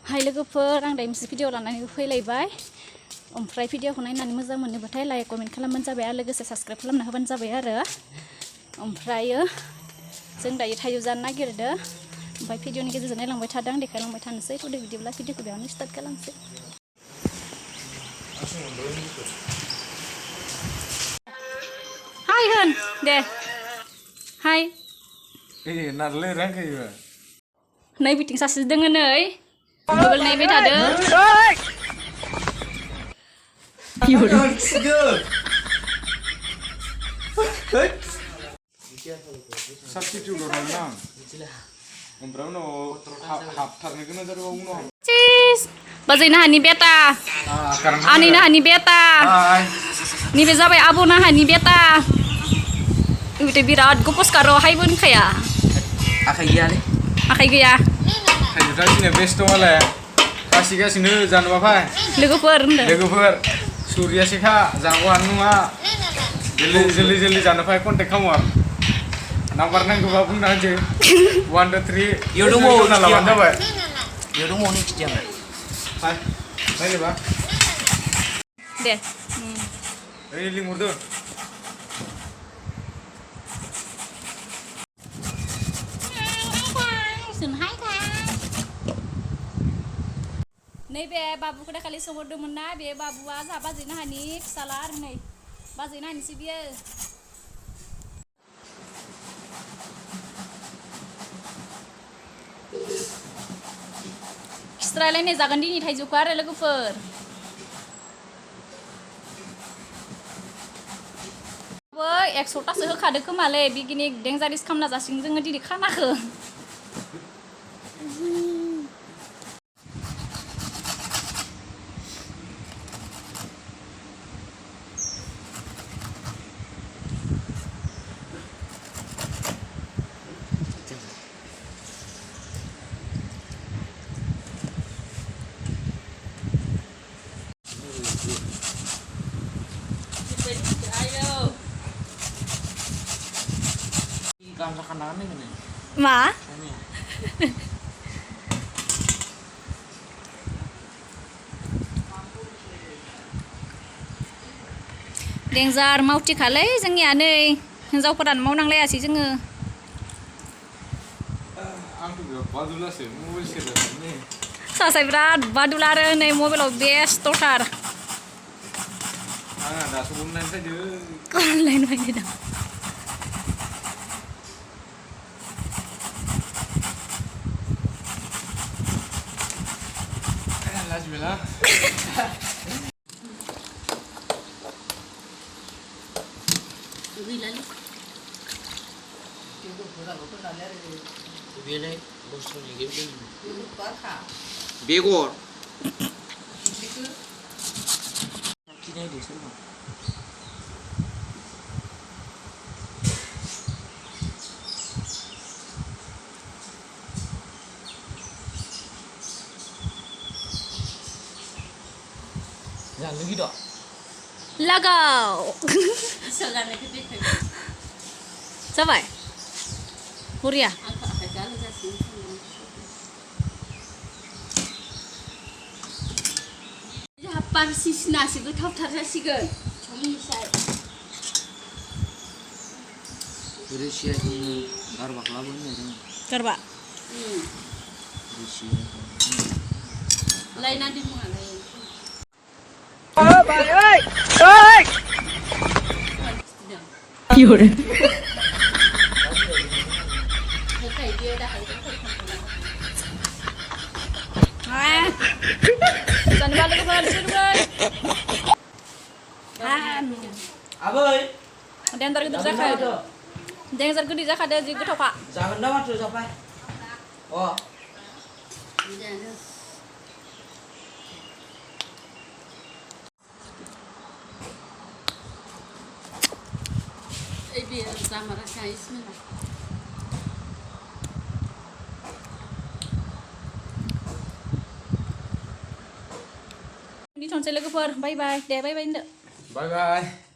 हाय लोगोफोर आं दायो मोनसे भिडिअ लानानै फैलायबाय ओमफ्राय भिडिअखौ नायनानै मोजां मोनोबाथाय लाइक कमेन्ट खालामबानो जाबाय आरो लोगोसे साबस्क्राइब खालामना होबानो जाबाय आरो ओमफ्रायो जों दायो थाइजौ जानो नागिरदों ओमफ्राय भिडिअनि गेजेरजों नायलांबाय थादों आं देखायलांबाय थानोसै थ'दो बिदिब्ला भिडिअखौ बेयावनो स्टार्ट खालामसै हाय होन दे हाय नारले रांखैबो नै बिथिं सासे दोङो नै मबाइल नायबाय थादों Substitute orang nang. Umbrau no hap tarne kena dari bawah no. Cheese. Bazai nah ni beta. Ani nah ni beta. Ni beza bay abu nah ni beta. Itu birat gopos karo hai bun kaya. Akai gaya ni. Akai gaya. Hai juta sini best wala. Kasih sini jangan apa. Legupur. Surya Sikha jangan nua. Jeli jangan apa kontak kamu. Nomor nang gua pun aja. 1 2 3. Yaudah mau nalar anda bay. Yaudah mau next jam. Hai. Hai ba. Deh. Ini limur tu. Nei be babu kada kali somor demen na be babu wa za bazina hani salar nei bazina hani si biye Israel ini zagan dini thai juka re logofor Woi 100 taसो होखादो खोमाले बिगिनि डेंजारिस खामना जासिं जोङो दिनि खानाखो Kamsa kandangan ni mana? Ma? Dengjar mauti khalai जोंनिया नै हिनजावफोरानो मावनांलायासै जोङो आं तो बादुलासो mobile सेरदों सासे बिराद बादुला आरो नै मबाइलाव बेस्थ'थार आंहा दासो बुंनानै फैदो कलाइन फैदों Lasmila. Biar bos ni game ni. Begor. Kita ni semua. Jangan lagi dah. Lagau. Sampai. Huria. Parsis nasi gotaw tar जासिगोन संनिसाय Rusia ni garbak lawan ni kan. Garba. Rusia. lain nanti mengalai Oi! Yur. kayak dia dah Jangan balik ke sini, Bro. Aboy. Dentar gitu zakah. Dengar gede zakah ada juga toh, Pak. Jangan dah masuk sampai. Oh. biar sama rasa Bismillah. Đi thằng chơi lego bye bye để bye bye. Bye bye.